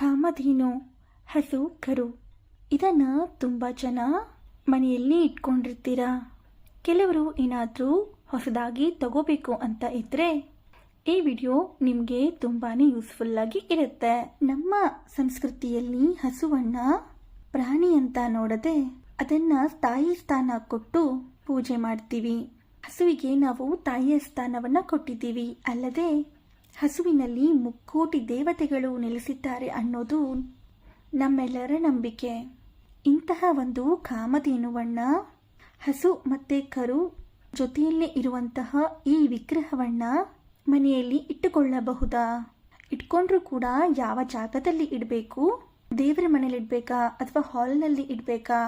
ಕಾಮಧೇನು, ಹಸು, ಕರು ಇದನ್ನು ತುಂಬ ಜನ ಮನೆಯಲ್ಲಿ ಇಟ್ಕೊಂಡಿರ್ತೀರ. ಕೆಲವರು ಏನಾದರೂ ಹೊಸದಾಗಿ ತಗೋಬೇಕು ಅಂತ ಇದ್ದರೆ ಈ ವಿಡಿಯೋ ನಿಮಗೆ ತುಂಬಾ ಯೂಸ್ಫುಲ್ಲಾಗಿ ಇರುತ್ತೆ. ನಮ್ಮ ಸಂಸ್ಕೃತಿಯಲ್ಲಿ ಹಸುವನ್ನು ಪ್ರಾಣಿ ಅಂತ ನೋಡದೆ ಅದನ್ನು ತಾಯಿ ಸ್ಥಾನ ಕೊಟ್ಟು ಪೂಜೆ ಮಾಡ್ತೀವಿ. ಹಸುವಿಗೆ ನಾವು ತಾಯಿಯ ಸ್ಥಾನವನ್ನು ಕೊಟ್ಟಿದ್ದೀವಿ. ಅಲ್ಲದೆ ಹಸುವಿನಲ್ಲಿ ಮುಕ್ಕೋಟಿ ದೇವತೆಗಳು ನೆಲೆಸಿದ್ದಾರೆ ಅನ್ನೋದು ನಮ್ಮೆಲ್ಲರ ನಂಬಿಕೆ. ಇಂತಹ ಒಂದು ಕಾಮಧೇನುವನ್ನು, ಹಸು ಮತ್ತು ಕರು ಜೊತೆಯಲ್ಲೇ ಇರುವಂತಹ ಈ ವಿಗ್ರಹವನ್ನು ಮನೆಯಲ್ಲಿ ಇಟ್ಟುಕೊಳ್ಳಬಹುದಾ? ಇಟ್ಕೊಂಡ್ರೂ ಕೂಡ ಯಾವ ಜಾಗದಲ್ಲಿ ಇಡಬೇಕು? ದೇವರ ಮನೇಲಿ ಇಡಬೇಕಾ ಅಥವಾ ಹಾಲ್ನಲ್ಲಿ ಇಡಬೇಕಾ?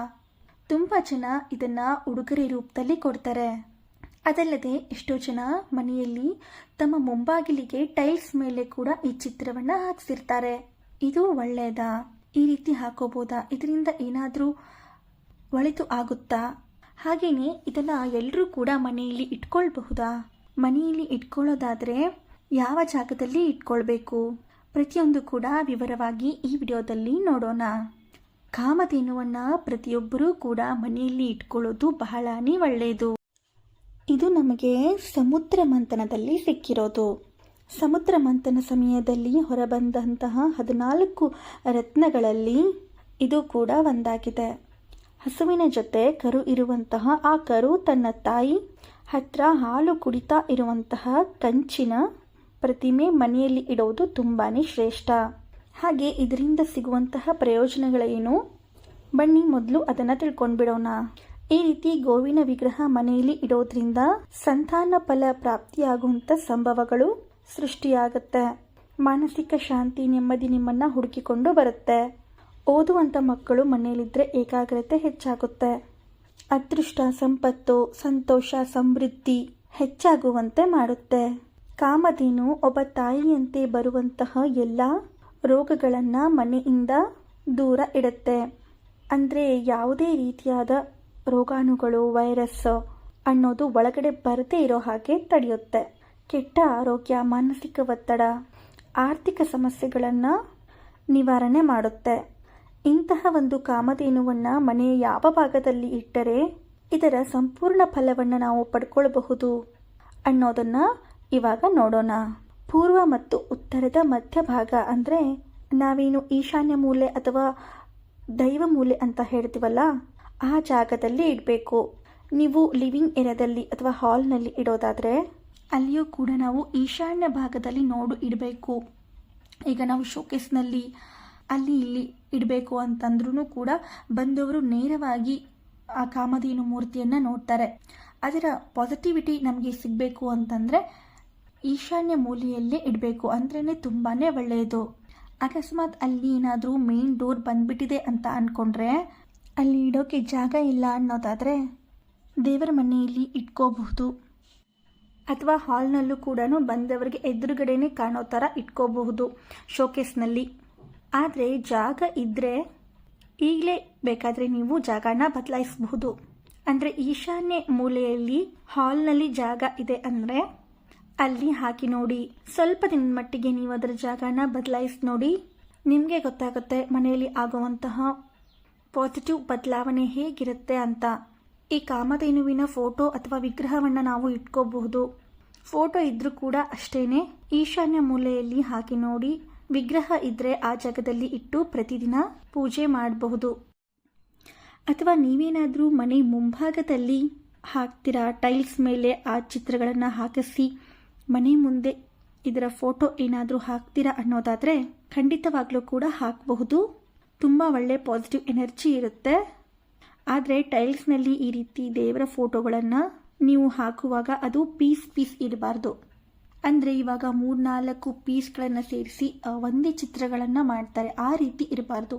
ತುಂಬ ಜನ ಇದನ್ನು ಉಡುಗೊರೆ ರೂಪದಲ್ಲಿ ಕೊಡ್ತಾರೆ. ಅದಲ್ಲದೆ ಎಷ್ಟೋ ಜನ ಮನೆಯಲ್ಲಿ ತಮ್ಮ ಮುಂಬಾಗಿಲಿಗೆ ಟೈಲ್ಸ್ ಮೇಲೆ ಕೂಡ ಈ ಚಿತ್ರವನ್ನು ಹಾಕಿಸಿರ್ತಾರೆ. ಇದು ಒಳ್ಳೆಯದಾ? ಈ ರೀತಿ ಹಾಕೋಬೋದಾ? ಇದರಿಂದ ಏನಾದರೂ ಒಳಿತು ಆಗುತ್ತಾ? ಹಾಗೆಯೇ ಇದನ್ನು ಎಲ್ಲರೂ ಕೂಡ ಮನೆಯಲ್ಲಿ ಇಟ್ಕೊಳ್ಬಹುದಾ? ಮನೆಯಲ್ಲಿ ಇಟ್ಕೊಳ್ಳೋದಾದರೆ ಯಾವ ಜಾಗದಲ್ಲಿ ಇಟ್ಕೊಳ್ಬೇಕು? ಪ್ರತಿಯೊಂದು ಕೂಡ ವಿವರವಾಗಿ ಈ ವಿಡಿಯೋದಲ್ಲಿ ನೋಡೋಣ. ಕಾಮಧೇನುವನ್ನು ಪ್ರತಿಯೊಬ್ಬರೂ ಕೂಡ ಮನೆಯಲ್ಲಿ ಇಟ್ಕೊಳ್ಳೋದು ಬಹಳನೇ ಒಳ್ಳೆಯದು. ಇದು ನಮಗೆ ಸಮುದ್ರ ಮಂಥನದಲ್ಲಿ ಸಿಕ್ಕಿರೋದು. ಸಮುದ್ರ ಮಂಥನ ಸಮಯದಲ್ಲಿ ಹೊರಬಂದಂತಹ 14 ರತ್ನಗಳಲ್ಲಿ ಇದು ಕೂಡ ಒಂದಾಗಿದೆ. ಹಸುವಿನ ಜೊತೆ ಕರು ಇರುವಂತಹ ಆ ಕರು ತನ್ನ ತಾಯಿ ಹತ್ರ ಹಾಲು ಕುಡಿತಾ ಇರುವಂತಹ ಕಂಚಿನ ಪ್ರತಿಮೆ ಮನೆಯಲ್ಲಿ ಇಡೋದು ತುಂಬಾ ಶ್ರೇಷ್ಠ. ಹಾಗೆ ಇದರಿಂದ ಸಿಗುವಂತಹ ಪ್ರಯೋಜನಗಳೇನು? ಬನ್ನಿ ಮೊದಲು ಅದನ್ನು ತಿಳ್ಕೊಂಡ್ಬಿಡೋಣ. ಈ ರೀತಿ ಗೋವಿನ ವಿಗ್ರಹ ಮನೆಯಲ್ಲಿ ಇಡೋದ್ರಿಂದ ಸಂತಾನ ಫಲ ಪ್ರಾಪ್ತಿಯಾಗುವಂಥ ಸಂಭವಗಳು ಸೃಷ್ಟಿಯಾಗುತ್ತೆ. ಮಾನಸಿಕ ಶಾಂತಿ, ನೆಮ್ಮದಿ ನಿಮ್ಮನ್ನು ಹುಡುಕಿಕೊಂಡು ಬರುತ್ತೆ. ಓದುವಂಥ ಮಕ್ಕಳು ಮನೆಯಲ್ಲಿದ್ದರೆ ಏಕಾಗ್ರತೆ ಹೆಚ್ಚಾಗುತ್ತೆ. ಅದೃಷ್ಟ, ಸಂಪತ್ತು, ಸಂತೋಷ, ಸಮೃದ್ಧಿ ಹೆಚ್ಚಾಗುವಂತೆ ಮಾಡುತ್ತೆ. ಕಾಮಧೇನು ಒಬ್ಬ ತಾಯಿಯಂತೆ ಬರುವಂತಹ ಎಲ್ಲ ರೋಗಗಳನ್ನು ಮನೆಯಿಂದ ದೂರ ಇಡುತ್ತೆ. ಅಂದರೆ ಯಾವುದೇ ರೀತಿಯಾದ ರೋಗಾಣುಗಳು, ವೈರಸ್ ಅನ್ನೋದು ಒಳಗಡೆ ಬರದೇ ಇರೋ ಹಾಗೆ ತಡೆಯುತ್ತೆ. ಕೆಟ್ಟ ಆರೋಗ್ಯ, ಮಾನಸಿಕ ಒತ್ತಡ, ಆರ್ಥಿಕ ಸಮಸ್ಯೆಗಳನ್ನು ನಿವಾರಣೆ ಮಾಡುತ್ತೆ. ಇಂತಹ ಒಂದು ಕಾಮಧೇನುವನ್ನು ಮನೆಯ ಯಾವ ಭಾಗದಲ್ಲಿ ಇಟ್ಟರೆ ಇದರ ಸಂಪೂರ್ಣ ಫಲವನ್ನು ನಾವು ಪಡ್ಕೊಳ್ಬಹುದು ಅನ್ನೋದನ್ನು ಇವಾಗ ನೋಡೋಣ. ಪೂರ್ವ ಮತ್ತು ಉತ್ತರದ ಮಧ್ಯಭಾಗ, ಅಂದರೆ ನಾವೇನು ಈಶಾನ್ಯ ಮೂಲೆ ಅಥವಾ ದೈವ ಮೂಲೆ ಅಂತ ಹೇಳ್ತೀವಲ್ಲ, ಆ ಜಾಗದಲ್ಲಿ ಇಡಬೇಕು. ನೀವು ಲಿವಿಂಗ್ ಏರಿಯಾದಲ್ಲಿ ಅಥವಾ ಹಾಲ್ನಲ್ಲಿ ಇಡೋದಾದರೆ ಅಲ್ಲಿಯೂ ಕೂಡ ನಾವು ಈಶಾನ್ಯ ಭಾಗದಲ್ಲಿ ಇಡಬೇಕು. ಈಗ ನಾವು ಶೋಕೇಸ್ನಲ್ಲಿ ಅಲ್ಲಿ ಇಲ್ಲಿ ಇಡಬೇಕು ಅಂತಂದ್ರೂ ಕೂಡ ಬಂದವರು ನೇರವಾಗಿ ಆ ಕಾಮಧೇನು ಮೂರ್ತಿಯನ್ನು ನೋಡ್ತಾರೆ. ಅದರ ಪಾಸಿಟಿವಿಟಿ ನಮಗೆ ಸಿಗಬೇಕು ಅಂತಂದರೆ ಈಶಾನ್ಯ ಮೂಲೆಯಲ್ಲೇ ಇಡಬೇಕು ಅಂದ್ರೇ ತುಂಬಾ ಒಳ್ಳೆಯದು. ಅಕಸ್ಮಾತ್ ಅಲ್ಲಿ ಏನಾದರೂ ಮೇನ್ ಡೋರ್ ಬಂದ್ಬಿಟ್ಟಿದೆ ಅಂತ ಅಂದ್ಕೊಂಡ್ರೆ ಅಲ್ಲಿ ಇಡೋಕ್ಕೆ ಜಾಗ ಇಲ್ಲ ಅನ್ನೋದಾದರೆ ದೇವರ ಮನೆಯಲ್ಲಿ ಇಟ್ಕೋಬಹುದು. ಅಥವಾ ಹಾಲ್ನಲ್ಲೂ ಕೂಡ ಬಂದವರಿಗೆ ಎದುರುಗಡೆನೇ ಕಾಣೋ ಥರ ಇಟ್ಕೋಬಹುದು ಶೋಕೇಸ್ನಲ್ಲಿ. ಆದರೆ ಜಾಗ ಇದ್ದರೆ ಈಗಲೇ ಬೇಕಾದರೆ ನೀವು ಜಾಗನ ಬದಲಾಯಿಸಬಹುದು. ಅಂದರೆ ಈಶಾನ್ಯ ಮೂಲೆಯಲ್ಲಿ ಹಾಲ್ನಲ್ಲಿ ಜಾಗ ಇದೆ ಅಂದರೆ ಅಲ್ಲಿ ಹಾಕಿ ನೋಡಿ. ಸ್ವಲ್ಪ ದಿನದ ಮಟ್ಟಿಗೆ ನೀವು ಅದರ ಜಾಗನ ಬದಲಾಯಿಸಿ ನೋಡಿ. ನಿಮಗೆ ಗೊತ್ತಾಗುತ್ತೆ ಮನೆಯಲ್ಲಿ ಆಗುವಂತಹ ಪಾಸಿಟಿವ್ ಬದಲಾವಣೆ ಹೇಗಿರುತ್ತೆ ಅಂತ. ಈ ಕಾಮಧೇನುವಿನ ಫೋಟೋ ಅಥವಾ ವಿಗ್ರಹವನ್ನು ನಾವು ಇಟ್ಕೋಬಹುದು. ಫೋಟೋ ಇದ್ರೂ ಕೂಡ ಅಷ್ಟೇ ಈಶಾನ್ಯ ಮೂಲೆಯಲ್ಲಿ ಹಾಕಿ ನೋಡಿ. ವಿಗ್ರಹ ಇದ್ದರೆ ಆ ಜಾಗದಲ್ಲಿ ಇಟ್ಟು ಪ್ರತಿದಿನ ಪೂಜೆ ಮಾಡಬಹುದು. ಅಥವಾ ನೀವೇನಾದರೂ ಮನೆ ಮುಂಭಾಗದಲ್ಲಿ ಹಾಕ್ತೀರಾ, ಟೈಲ್ಸ್ ಮೇಲೆ ಆ ಚಿತ್ರಗಳನ್ನು ಹಾಕಿಸಿ ಮನೆ ಮುಂದೆ ಇದರ ಫೋಟೋ ಏನಾದರೂ ಹಾಕ್ತೀರಾ ಅನ್ನೋದಾದರೆ ಖಂಡಿತವಾಗ್ಲೂ ಕೂಡ ಹಾಕಬಹುದು. ತುಂಬ ಒಳ್ಳೆ ಪಾಸಿಟಿವ್ ಎನರ್ಜಿ ಇರುತ್ತೆ. ಆದರೆ ಟೈಲ್ಸ್ನಲ್ಲಿ ಈ ರೀತಿ ದೇವರ ಫೋಟೋಗಳನ್ನು ನೀವು ಹಾಕುವಾಗ ಅದು ಪೀಸ್ ಇರಬಾರ್ದು. ಅಂದರೆ ಇವಾಗ 3-4 ಪೀಸ್ಗಳನ್ನು ಸೇರಿಸಿ ಒಂದೇ ಚಿತ್ರಗಳನ್ನು ಮಾಡ್ತಾರೆ. ಆ ರೀತಿ ಇರಬಾರ್ದು.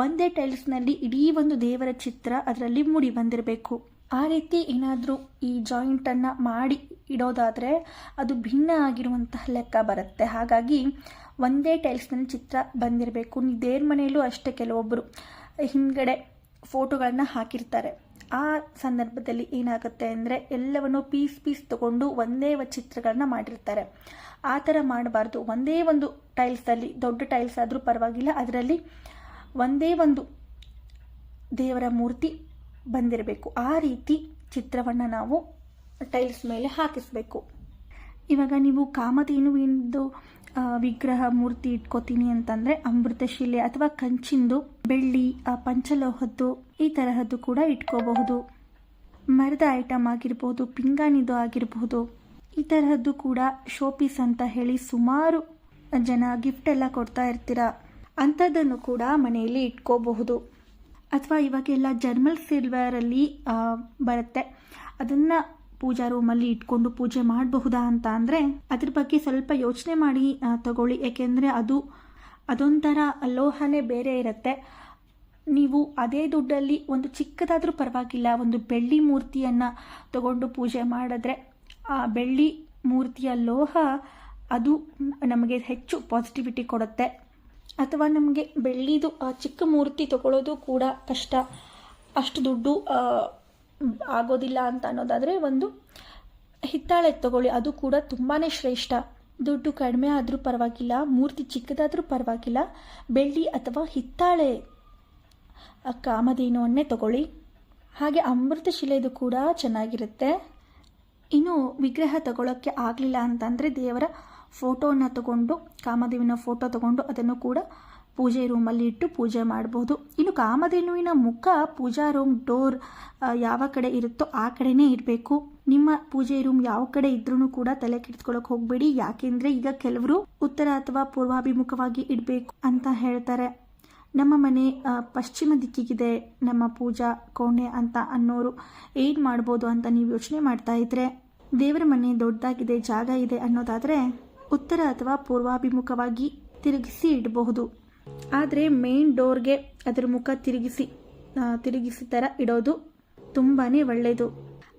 ಒಂದೇ ಟೈಲ್ಸ್ನಲ್ಲಿ ಇಡೀ ಒಂದು ದೇವರ ಚಿತ್ರ ಅದರಲ್ಲಿ ಮೂಡಿ ಬಂದಿರಬೇಕು. ಆ ರೀತಿ ಏನಾದರೂ ಈ ಜಾಯಿಂಟನ್ನು ಮಾಡಿ ಇಡೋದಾದರೆ ಅದು ಭಿನ್ನ ಆಗಿರುವಂತಹ ಲೆಕ್ಕ ಬರುತ್ತೆ. ಹಾಗಾಗಿ ಒಂದೇ ಟೈಲ್ಸ್ನಲ್ಲಿ ಚಿತ್ರ ಬಂದಿರಬೇಕು. ದೇವ್ರ ಮನೆಯಲ್ಲೂ ಅಷ್ಟೇ ಕೆಲವೊಬ್ಬರು ಹಿಂದ್ಗಡೆ ಫೋಟೋಗಳನ್ನು ಹಾಕಿರ್ತಾರೆ. ಆ ಸಂದರ್ಭದಲ್ಲಿ ಏನಾಗುತ್ತೆ ಅಂದರೆ ಎಲ್ಲವನ್ನು ಪೀಸ್ ತಗೊಂಡು ಒಂದೇ ಚಿತ್ರಗಳನ್ನ ಮಾಡಿರ್ತಾರೆ. ಆ ಥರ ಮಾಡಬಾರ್ದು. ಒಂದೇ ಒಂದು ಟೈಲ್ಸಲ್ಲಿ, ದೊಡ್ಡ ಟೈಲ್ಸ್ ಆದರೂ ಪರವಾಗಿಲ್ಲ, ಅದರಲ್ಲಿ ಒಂದೇ ಒಂದು ದೇವರ ಮೂರ್ತಿ ಬಂದಿರಬೇಕು. ಆ ರೀತಿ ಚಿತ್ರವನ್ನು ನಾವು ಟೈಲ್ಸ್ ಮೇಲೆ ಹಾಕಿಸ್ಬೇಕು. ಇವಾಗ ನೀವು ಕಾಮಧೇನುವಿಂದು ವಿಗ್ರಹ ಮೂರ್ತಿ ಇಟ್ಕೋತೀನಿ ಅಂತಂದರೆ ಅಮೃತಶಿಲೆ ಅಥವಾ ಕಂಚಿಂದು, ಬೆಳ್ಳಿ, ಪಂಚಲೋಹದ್ದು ಈ ತರಹದ್ದು ಕೂಡ ಇಟ್ಕೋಬಹುದು. ಮರದ ಐಟಮ್ ಆಗಿರ್ಬೋದು, ಪಿಂಗಾಣಿದು ಆಗಿರಬಹುದು, ಈ ತರಹದ್ದು ಕೂಡ ಶೋಪೀಸ್ ಅಂತ ಹೇಳಿ ಸುಮಾರು ಜನ ಗಿಫ್ಟ್ ಎಲ್ಲ ಕೊಡ್ತಾ ಇರ್ತೀರ. ಅಂಥದ್ದನ್ನು ಕೂಡ ಮನೆಯಲ್ಲಿ ಇಟ್ಕೋಬಹುದು. ಅಥವಾ ಇವಾಗೆಲ್ಲ ಜರ್ಮಲ್ ಸಿಲ್ವರಲ್ಲಿ ಬರುತ್ತೆ, ಅದನ್ನು ಪೂಜಾ ರೂಮಲ್ಲಿ ಇಟ್ಕೊಂಡು ಪೂಜೆ ಮಾಡಬಹುದಾ ಅಂತ ಅಂದರೆ ಅದ್ರ ಬಗ್ಗೆ ಸ್ವಲ್ಪ ಯೋಚನೆ ಮಾಡಿ ತಗೊಳ್ಳಿ. ಏಕೆಂದರೆ ಅದೊಂಥರ ಲೋಹನೇ ಬೇರೆ ಇರುತ್ತೆ. ನೀವು ಅದೇ ದುಡ್ಡಲ್ಲಿ ಒಂದು ಚಿಕ್ಕದಾದರೂ ಪರವಾಗಿಲ್ಲ, ಒಂದು ಬೆಳ್ಳಿ ಮೂರ್ತಿಯನ್ನು ತಗೊಂಡು ಪೂಜೆ ಮಾಡಿದ್ರೆ ಆ ಬೆಳ್ಳಿ ಮೂರ್ತಿಯ ಲೋಹ ಅದು ನಮಗೆ ಹೆಚ್ಚು ಪಾಸಿಟಿವಿಟಿ ಕೊಡುತ್ತೆ. ಅಥವಾ ನಮಗೆ ಬೆಳ್ಳಿದು ಚಿಕ್ಕ ಮೂರ್ತಿ ತಗೊಳ್ಳೋದು ಕೂಡ ಕಷ್ಟ, ಅಷ್ಟು ದುಡ್ಡು ಆಗೋದಿಲ್ಲ ಅಂತ ಅನ್ನೋದಾದರೆ ಒಂದು ಹಿತ್ತಾಳೆ ತಗೊಳ್ಳಿ, ಅದು ಕೂಡ ತುಂಬಾ ಶ್ರೇಷ್ಠ. ದುಡ್ಡು ಕಡಿಮೆ ಆದರೂ ಪರವಾಗಿಲ್ಲ, ಮೂರ್ತಿ ಚಿಕ್ಕದಾದರೂ ಪರವಾಗಿಲ್ಲ, ಬೆಳ್ಳಿ ಅಥವಾ ಹಿತ್ತಾಳೆ ಕಾಮಧೇನುವನ್ನೇ ತಗೊಳ್ಳಿ. ಹಾಗೆ ಅಮೃತಶಿಲೆದು ಕೂಡ ಚೆನ್ನಾಗಿರುತ್ತೆ. ಇನ್ನು ವಿಗ್ರಹ ತಗೊಳ್ಳೋಕ್ಕೆ ಆಗಲಿಲ್ಲ ಅಂತಂದರೆ ದೇವರ ಫೋಟೋನ ತಗೊಂಡು, ಕಾಮಧೇನುವಿನ ಫೋಟೋ ತಗೊಂಡು ಅದನ್ನು ಕೂಡ ಪೂಜೆ ರೂಮಲ್ಲಿ ಇಟ್ಟು ಪೂಜೆ ಮಾಡ್ಬೋದು. ಇನ್ನು ಕಾಮಧೇನುವಿನ ಮುಖ ಪೂಜಾ ರೂಮ್ ಡೋರ್ ಯಾವ ಕಡೆ ಇರುತ್ತೋ ಆ ಕಡೆನೇ ಇರಬೇಕು. ನಿಮ್ಮ ಪೂಜೆ ರೂಮ್ ಯಾವ ಕಡೆ ಇದ್ರೂ ಕೂಡ ತಲೆ ಕೆಡಿಸ್ಕೊಳ್ಳೋಕೆ ಹೋಗಬೇಡಿ. ಯಾಕೆಂದರೆ ಈಗ ಕೆಲವರು ಉತ್ತರ ಅಥವಾ ಪೂರ್ವಾಭಿಮುಖವಾಗಿ ಇಡಬೇಕು ಅಂತ ಹೇಳ್ತಾರೆ. ನಮ್ಮ ಮನೆ ಪಶ್ಚಿಮ ದಿಕ್ಕಿಗಿದೆ, ನಮ್ಮ ಪೂಜಾ ಕೋಣೆ ಅಂತ ಅನ್ನೋರು ಏನು ಮಾಡ್ಬೋದು ಅಂತ ನೀವು ಯೋಚನೆ ಮಾಡ್ತಾ ಇದ್ರೆ, ದೇವರ ಮನೆ ದೊಡ್ಡದಾಗಿದೆ, ಜಾಗ ಇದೆ ಅನ್ನೋದಾದರೆ ಉತ್ತರ ಅಥವಾ ಪೂರ್ವಾಭಿಮುಖವಾಗಿ ತಿರುಗಿಸಿ ಇಡಬಹುದು. ಆದರೆ ಮೇನ್ ಡೋರ್ಗೆ ಅದರ ಮುಖ ತಿರುಗಿಸಿ ಥರ ಇಡೋದು ತುಂಬಾ ಒಳ್ಳೆಯದು.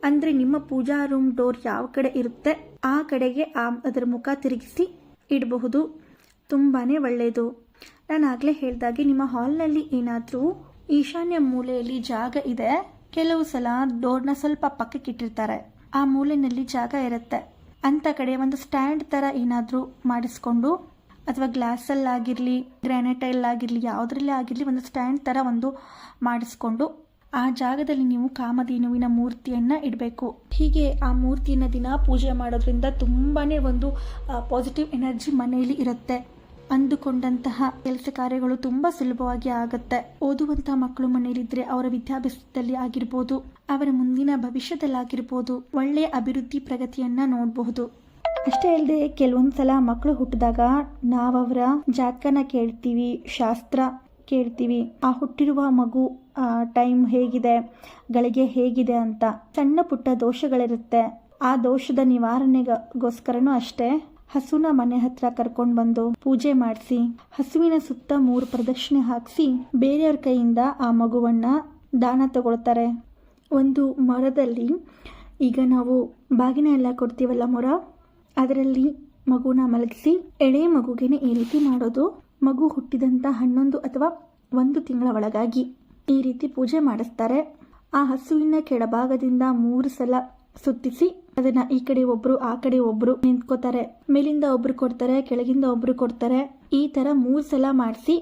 ಅಂದರೆ ನಿಮ್ಮ ಪೂಜಾ ರೂಮ್ ಡೋರ್ ಯಾವ ಕಡೆ ಇರುತ್ತೆ ಆ ಕಡೆಗೆ ಅದರ ಮುಖ ತಿರುಗಿಸಿ ಇಡಬಹುದು. ತುಂಬಾ ಒಳ್ಳೆಯದು. ನಾನು ಆಗಲೇ ಹೇಳಿದಾಗೆ ನಿಮ್ಮ ಹಾಲ್ನಲ್ಲಿ ಏನಾದರೂ ಈಶಾನ್ಯ ಮೂಲೆಯಲ್ಲಿ ಜಾಗ ಇದೆ, ಕೆಲವು ಸಲ ಡೋರ್ನ ಸ್ವಲ್ಪ ಪಕ್ಕಕ್ಕೆ ಇಟ್ಟಿರ್ತಾರೆ, ಆ ಮೂಲೆಯಲ್ಲಿ ಜಾಗ ಇರುತ್ತೆ, ಅಂಥ ಕಡೆ ಒಂದು ಸ್ಟ್ಯಾಂಡ್ ಥರ ಏನಾದರೂ ಮಾಡಿಸ್ಕೊಂಡು, ಅಥವಾ ಗ್ಲಾಸಲ್ಲಾಗಿರಲಿ, ಗ್ರಾನೈಟಲ್ಲಾಗಿರಲಿ, ಯಾವುದರಲ್ಲೇ ಆಗಿರಲಿ ಒಂದು ಸ್ಟ್ಯಾಂಡ್ ಥರ ಒಂದು ಮಾಡಿಸ್ಕೊಂಡು ಆ ಜಾಗದಲ್ಲಿ ನೀವು ಕಾಮಧೇನುವಿನ ಮೂರ್ತಿಯನ್ನು ಇಡಬೇಕು. ಹೀಗೆ ಆ ಮೂರ್ತಿಯನ್ನು ದಿನ ಪೂಜೆ ಮಾಡೋದ್ರಿಂದ ತುಂಬಾ ಒಂದು ಪಾಸಿಟಿವ್ ಎನರ್ಜಿ ಮನೆಯಲ್ಲಿ ಇರುತ್ತೆ. ಅಂದುಕೊಂಡಂತಹ ಕೆಲಸ ಕಾರ್ಯಗಳು ತುಂಬ ಸುಲಭವಾಗಿ ಆಗುತ್ತೆ. ಓದುವಂತಹ ಮಕ್ಕಳು ಮನೆಯಲ್ಲಿದ್ದರೆ ಅವರ ವಿದ್ಯಾಭ್ಯಾಸದಲ್ಲಿ ಆಗಿರ್ಬೋದು, ಅವರ ಮುಂದಿನ ಭವಿಷ್ಯದಲ್ಲಾಗಿರ್ಬೋದು ಒಳ್ಳೆಯ ಅಭಿವೃದ್ಧಿ ಪ್ರಗತಿಯನ್ನು ನೋಡಬಹುದು. ಅಷ್ಟೇ ಅಲ್ಲದೆ ಕೆಲವೊಂದು ಸಲ ಮಕ್ಕಳು ಹುಟ್ಟಿದಾಗ ನಾವವರ ಜಾತಕನ ಕೇಳ್ತೀವಿ, ಶಾಸ್ತ್ರ ಕೇಳ್ತೀವಿ. ಆ ಹುಟ್ಟಿರುವ ಮಗು ಟೈಮ್ ಹೇಗಿದೆ, ಗಳಿಗೆ ಹೇಗಿದೆ ಅಂತ. ಸಣ್ಣ ಪುಟ್ಟ ದೋಷಗಳಿರುತ್ತೆ. ಆ ದೋಷದ ನಿವಾರಣೆಗೋಸ್ಕರನೂ ಅಷ್ಟೇ ಹಸುನ ಮನೆ ಹತ್ರ ಕರ್ಕೊಂಡು ಬಂದು ಪೂಜೆ ಮಾಡಿಸಿ, ಹಸುವಿನ ಸುತ್ತ 3 ಪ್ರದಕ್ಷಿಣೆ ಹಾಕಿಸಿ ಬೇರೆಯವ್ರ ಕೈಯಿಂದ ಆ ಮಗುವನ್ನ ದಾನ ತಗೊಳ್ತಾರೆ. ಒಂದು ಮೊರದಲ್ಲಿ, ಈಗ ನಾವು ಬಾಗಿನ ಎಲ್ಲ ಕೊಡ್ತೀವಲ್ಲ ಮೊರ, ಅದರಲ್ಲಿ ಮಗುನ ಮಲಗಿಸಿ ಎಳೆ ಮಗುಗೇನೆ ಈ ರೀತಿ ಮಾಡೋದು. ಮಗು ಹುಟ್ಟಿದಂಥ 11 ಅಥವಾ 1 ತಿಂಗಳ ಒಳಗಾಗಿ ಈ ರೀತಿ ಪೂಜೆ ಮಾಡಿಸ್ತಾರೆ. ಆ ಹಸುವಿನ ಕೆಳಭಾಗದಿಂದ 3 ಸಲ ಸುತ್ತಿಸಿ ಅದನ್ನ ಈ ಕಡೆ ಒಬ್ರು ಆ ಕಡೆ ಒಬ್ರು ನಿಂತ್ಕೋತಾರೆ. ಮೇಲಿಂದ ಒಬ್ರು ಕೊಡ್ತಾರೆ, ಕೆಳಗಿಂದ ಒಬ್ರು ಕೊಡ್ತಾರೆ. ಈ ತರ 3 ಸಲ ಮಾಡಿಸಿ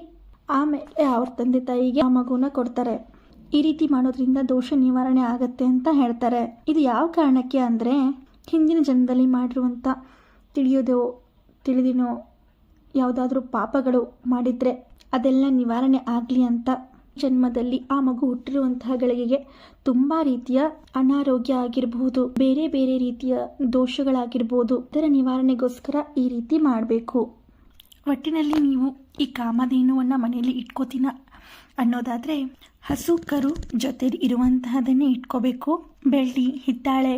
ಆಮೇಲೆ ಅವ್ರ ತಂದೆ ತಾಯಿಗೆ ಆ ಮಗುನ ಕೊಡ್ತಾರೆ. ಈ ರೀತಿ ಮಾಡೋದ್ರಿಂದ ದೋಷ ನಿವಾರಣೆ ಆಗತ್ತೆ ಅಂತ ಹೇಳ್ತಾರೆ. ಇದು ಯಾವ ಕಾರಣಕ್ಕೆ ಅಂದ್ರೆ, ಹಿಂದಿನ ಜನ್ಮದಲ್ಲಿ ಮಾಡಿರುವಂತ ತಿಳಿದಿನೋ ಯಾವುದಾದ್ರೂ ಪಾಪಗಳು ಮಾಡಿದ್ರೆ ಅದೆಲ್ಲ ನಿವಾರಣೆ ಆಗಲಿ ಅಂತ. ಜನ್ಮದಲ್ಲಿ ಆ ಮಗು ಹುಟ್ಟಿರುವಂತಹ ಗಳಿಗೆ ತುಂಬಾ ರೀತಿಯ ಅನಾರೋಗ್ಯ ಆಗಿರಬಹುದು, ಬೇರೆ ಬೇರೆ ರೀತಿಯ ದೋಷಗಳಾಗಿರ್ಬೋದು, ಇದರ ನಿವಾರಣೆಗೋಸ್ಕರ ಈ ರೀತಿ ಮಾಡಬೇಕು. ಒಟ್ಟಿನಲ್ಲಿ ನೀವು ಈ ಕಾಮಧೇನುವನ್ನು ಮನೆಯಲ್ಲಿ ಇಟ್ಕೋತೀನ ಅನ್ನೋದಾದ್ರೆ ಹಸು ಕರು ಜೊತೆಲಿ ಇರುವಂತಹದನ್ನೇ ಇಟ್ಕೋಬೇಕು. ಬೆಳ್ಳಿ, ಹಿತ್ತಾಳೆ,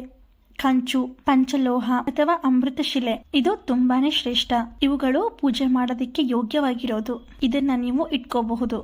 ಕಂಚು, ಪಂಚಲೋಹ ಅಥವಾ ಅಮೃತಶಿಲೆ ಇದು ತುಂಬಾನೇ ಶ್ರೇಷ್ಠ. ಇವುಗಳು ಪೂಜೆ ಮಾಡೋದಕ್ಕೆ ಯೋಗ್ಯವಾಗಿರೋದು. ಇದನ್ನ ನೀವು ಇಟ್ಕೋಬಹುದು.